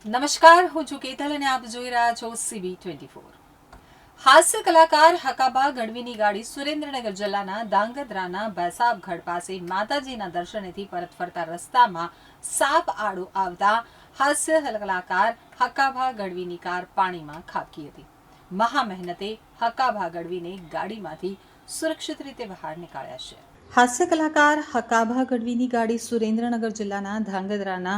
નમસ્કાર, હું છું કેતલ અને આપ જોઈ રહ્યા છો CB24। હાસ્ય કલાકાર હકાબા ગઢવીની ગાડી સુરેન્દ્રનગર જિલ્લાના ધાંગધ્રાના બેસાબગઢ પાસે માતાજીના દર્શનેથી પરત ફરતા રસ્તામાં સાપ આડો આવતા હાસ્ય કલાકાર હકાબા ગઢવીની કાર પાણીમાં ખાબકી હતી। મહા મહેનતે હકાબા ગઢવીને ગાડીમાંથી સુરક્ષિત રીતે બહાર નીકાળ્યા છે। હાસ્ય કલાકાર હકાબા ગઢવીની ગાડી સુરેન્દ્રનગર જિલ્લાના ધાંગધ્રાના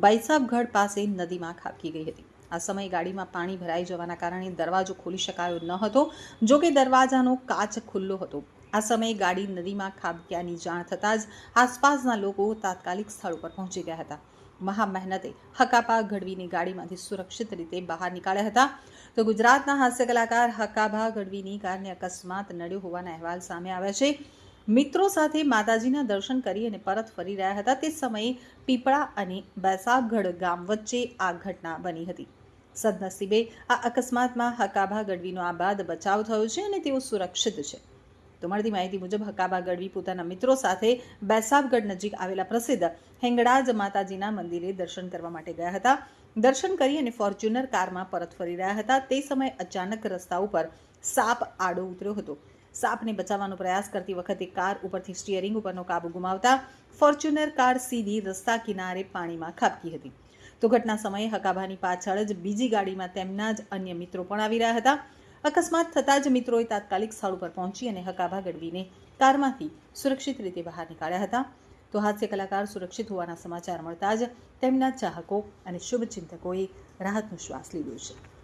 બૈસાબગઢ પાસે નદીમાં ખાબકી ગઈ હતી। આ સમયે ગાડીમાં પાણી ભરાઈ જવાના કારણે દરવાજો ખોલી શકાયો ન હતો, જો કે દરવાજાનો કાચ ખુલ્લો હતો। આ સમયે ગાડી નદીમાં ખાબક્યાની જાણ થતાં જ આસપાસના લોકો તાત્કાલિક સ્થળ ઉપર પહોંચી ગયા હતા। મહા મહેનતે હકાબા ગઢવીની ગાડીમાંથી સુરક્ષિત રીતે બહાર નીકાળ્યા હતા। તો ગુજરાતના હાસ્ય કલાકાર હકાબા ગઢવીની કારને અકસ્માત નડ્યો હોવાના અહેવાલ સામે આવ્યા છે। મિત્રો સાથે માતાજીના દર્શન કરી અને પરત ફરી રહ્યા હતા તે સમયે પીપળા અને બેસાબગઢ ગામ વચ્ચે આ ઘટના બની હતી। સદનસીબે આ અકસ્માતમાં હકાબા ગઢવીનો આબાદ બચાવ થયો છે અને તેઓ સુરક્ષિત છે। તો મળતી માહિતી મુજબ હકાબા ગઢવી પોતાના મિત્રો સાથે બેસાબગઢ નજીક આવેલા પ્રસિદ્ધ હેંગળાજ માતાજીના મંદિરે દર્શન કરવા માટે ગયા હતા। દર્શન કરી અને ફોર્ચ્યુનર કારમાં પરત ફરી રહ્યા હતા તે સમયે અચાનક રસ્તા ઉપર સાપ આડો ઉતર્યો હતો। સાપને બચાવવાનો પ્રયાસ કરતી વખતે કાર ઉપરથી સ્ટીયરિંગ ઉપરનો કાબુ ગુમાવતા ફોર્ચ્યુનર કાર સીધી રસ્તા કિનારે પાણીમાં ખાબકી હતી। તો ઘટના સમયે હકાબાની પાછળ જ બીજી ગાડીમાં તેમના જ અન્ય મિત્રો પણ આવી રહ્યા હતા। અકસ્માત થતાં જ મિત્રોએ તાત્કાલિક સ્થળ ઉપર પહોંચી અને હકાબા ગઢવીને કારમાંથી સુરક્ષિત રીતે બહાર નીકાળ્યા હતા। તો હાસ્ય કલાકાર સુરક્ષિત હોવાના સમાચાર મળતા જ તેમના ચાહકો અને શુભચિંતકોએ રાહતનો શ્વાસ લીધો છે।